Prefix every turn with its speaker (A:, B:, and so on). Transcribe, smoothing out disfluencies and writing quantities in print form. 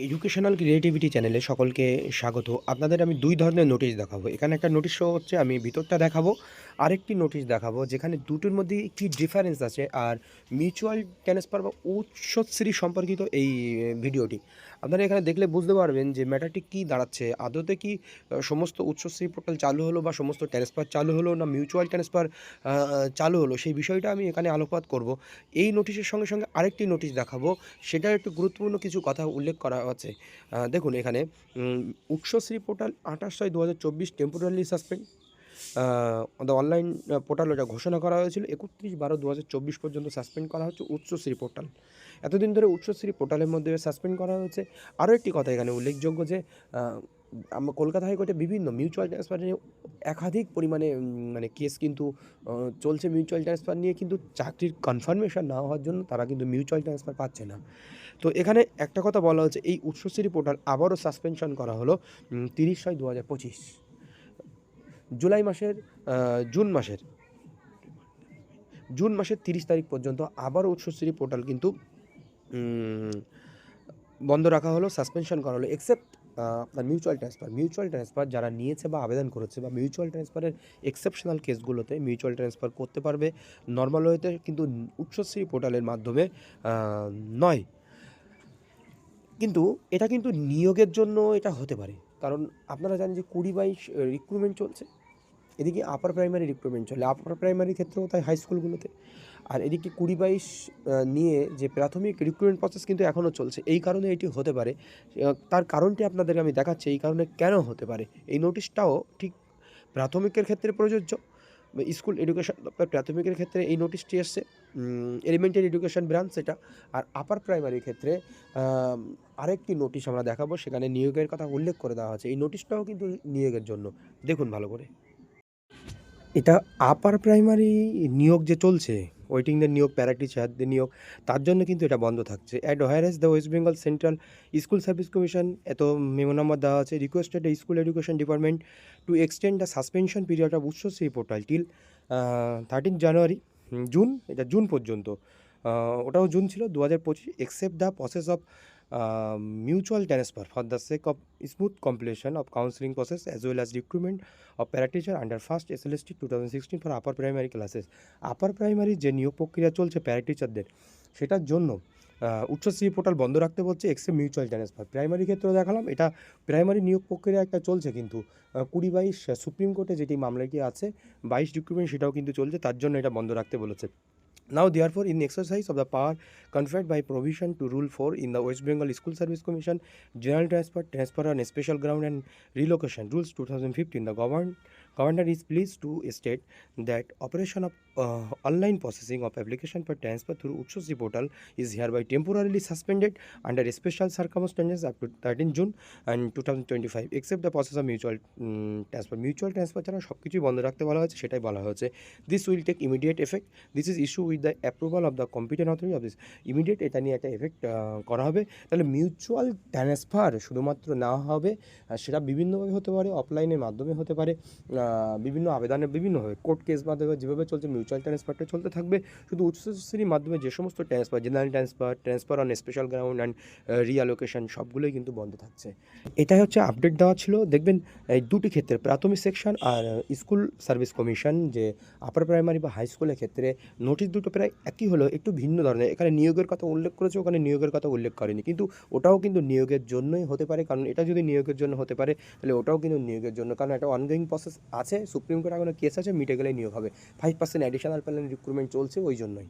A: Educational creativity চ্যানেলে সকলকে স্বাগত। আপনাদের আমি ২ ধরনের নোটিশ দেখাবো। এখানে একটা নোটিশ শো হচ্ছে, আমি ভিতরটা দেখাবো। আরেকটি নোটিশ দেখাবো যেখানে দুটোর মধ্যে কি ডিফারেন্স আছে, আর মিউচুয়াল ট্রান্সফার বা উৎসশ্রী সম্পর্কিত এই ভিডিওটি। আপনারা এখানে দেখলে বুঝতে পারবেন যে ম্যাটারটি কী দাঁড়াচ্ছে। আদতে কি সমস্ত উৎসশ্রী পোর্টাল চালু হলো বা সমস্ত ট্রান্সফার চালু হলো, না মিউচুয়াল ট্রান্সফার চালু হলো, সেই বিষয়টা আমি এখানে আলোকপাত করব। এই নোটিশের সঙ্গে, সঙ্গে আরেকটি নোটিশ দেখাবো। সেটার একটু গুরুত্বপূর্ণ কিছু কথা উল্লেখ করা আছে। দেখুন এখানে Utsashree portal 28/6/2024 temporary suspend the online portal, এটা ঘোষণা করা হয়েছিল 31/12/2024 পর্যন্ত সাসপেন্ড করা হচ্ছে উৎসশ্রী পোর্টাল। এতদিন ধরে উৎসশ্রী পোর্টালের মধ্যে সাসপেন্ড করা হয়েছে। আরও একটি কথা এখানে উল্লেখযোগ্য যে কলকাতা হাইকোর্টে বিভিন্ন মিউচুয়াল ট্রান্সফার নিয়ে একাধিক পরিমাণে মানে কেস কিন্তু চলছে মিউচুয়াল ট্রান্সফার নিয়ে, কিন্তু চাকরির কনফার্মেশন না হওয়ার জন্য তারা কিন্তু মিউচুয়াল ট্রান্সফার পাচ্ছে না। তো এখানে একটা কথা বলা হচ্ছে, এই উৎসশ্রী পোর্টাল আবারও সাসপেনশন করা হলো 30/6/2025 জুলাই মাসের জুন মাসের 30 তারিখ পর্যন্ত আবারও উৎসশ্রী পোর্টাল কিন্তু বন্ধ রাখা হলো, সাসপেনশন করা হলো, এক্সেপ্ট আপনার মিউচুয়াল ট্রান্সফার যারা নিয়েছে বা আবেদন করেছে বা মিউচুয়াল ট্রান্সফারের এক্সেপশনাল কেসগুলোতে মিউচুয়াল ট্রান্সফার করতে পারবে নর্মাল ওয়েতে, কিন্তু উৎসশ্রী পোর্টালের মাধ্যমে নয়। কিন্তু এটা কিন্তু নিয়োগের জন্য এটা হতে পারে, কারণ আপনারা জানেন যে 20-22 রিক্রুটমেন্ট চলছে। এদিকে আপার প্রাইমারি রিক্রুটমেন্ট চলে, আপার প্রাইমারি ক্ষেত্রেও তাই হাই স্কুলগুলোতে। আর এদিকে 20-22 নিয়ে যে প্রাথমিক রিক্রুটমেন্ট প্রসেস কিন্তু এখনও চলছে। এই কারণে এটি হতে পারে। তার কারণটি আপনাদেরকে আমি দেখাচ্ছি, এই কারণে কেন হতে পারে। এই নোটিশটাও ঠিক প্রাথমিকের ক্ষেত্রে প্রযোজ্য। স্কুল এডুকেশন দপ্তর প্রাথমিকের ক্ষেত্রে এই নোটিশটি এসছে, এলিমেন্টারি এডুকেশন ব্রাঞ্চ সেটা। আর আপার প্রাইমারির ক্ষেত্রে আরেকটি নোটিশ আমরা দেখাবো, সেখানে নিয়োগের কথা উল্লেখ করে দেওয়া আছে। এই নোটিশটাও কিন্তু নিয়োগের জন্য, দেখুন ভালো করে। এটা আপার প্রাইমারি নিয়োগ যে চলছে, ওয়েটিংদের নিয়োগ, প্যারা টিচারদের নিয়োগ, তার জন্য কিন্তু এটা বন্ধ থাকছে। At whereas the West Bengal Central School Service Commission, এত মেমো নাম্বার দেওয়া আছে, requested the school education department to extend the suspension period of Utsashree portal till 13 January, June, এটা জুন পর্যন্ত। ওটাও জুন ছিল 2025, except the process of mutual transfer for the sake of smooth completion of counseling process as well as recruitment of para-teacher under first SLST 2016 for upper primary classes. Upper primary যে নিয়োগ প্রক্রিয়া চলছে প্যারা টিচারদের, সেটার জন্য Utsashree portal বন্ধ রাখতে বলছে, এক্সেপ্ট মিউচুয়াল ট্রান্সফার। প্রাইমারি ক্ষেত্রেও দেখালাম, এটা প্রাইমারি নিয়োগ প্রক্রিয়া একটা চলছে, কিন্তু 20-22 সুপ্রিম কোর্টে যেটি মামলাটি আছে 22 রিক্রুটমেন্ট, সেটাও কিন্তু চলছে, তার জন্য এটা বন্ধ রাখতে বলেছে। Now, therefore, in exercise of the power conferred by provision to Rule 4 in the West Bengal School Service Commission, General Transfer on a Special Ground and Relocation Rules 2015, the Governor is pleased to state that operation of online processing of application for transfer through Utshosri portal is hereby temporarily suspended under special circumstances up to 13 June and 2025, except the process of mutual transfer. Mutual transfer ছাড়া সব কিছুই বন্ধ রাখতে বলা হয়েছে, সেটাই বলা হয়েছে। This will take immediate effect. This is issue with the approval of the competent authority of this. Immediate এটা নিয়ে একটা এফেক্ট করা হবে। তাহলে মিউচুয়াল ট্রান্সফার শুধুমাত্র নেওয়া হবে, সেটা বিভিন্নভাবে হতে পারে, অফলাইনের মাধ্যমে হতে পারে, বিভিন্ন আবেদনের বিভিন্নভাবে, কোর্ট কেস মাধ্যমে যেভাবে চলছে মিউচুয়াল ট্রান্সফারটা চলতে থাকবে। শুধু উচ্চশ্রেণীর মাধ্যমে যে সমস্ত transfer, general transfer on special ground and reallocation, সবগুলোই কিন্তু বন্ধ থাকছে। এটাই হচ্ছে আপডেট দেওয়া ছিল। দেখবেন এই দুটি ক্ষেত্রে, প্রাথমিক সেকশন আর স্কুল সার্ভিস কমিশন যে আপার প্রাইমারি বা হাই স্কুলের ক্ষেত্রে, নোটিশ দুটো প্রায় একই হলো, একটু ভিন্ন ধরনের। এখানে নিয়োগের কথা উল্লেখ করেছে, ওখানে নিয়োগের কথা উল্লেখ করেনি, কিন্তু ওটাও কিন্তু নিয়োগের জন্যই হতে পারে। কারণ এটা যদি নিয়োগের জন্য হতে পারে, তাহলে ওটাও কিন্তু নিয়োগের জন্য, কারণ একটা অনগোয়িং প্রসেস আছে, সুপ্রিম কোর্টে এখনো কেস আছে, মিটে গেলেই নিয়োগ হবে। 5% অ্যাডিশনাল প্যানেল রিক্রুটমেন্ট চলছে, ওই জন্যই।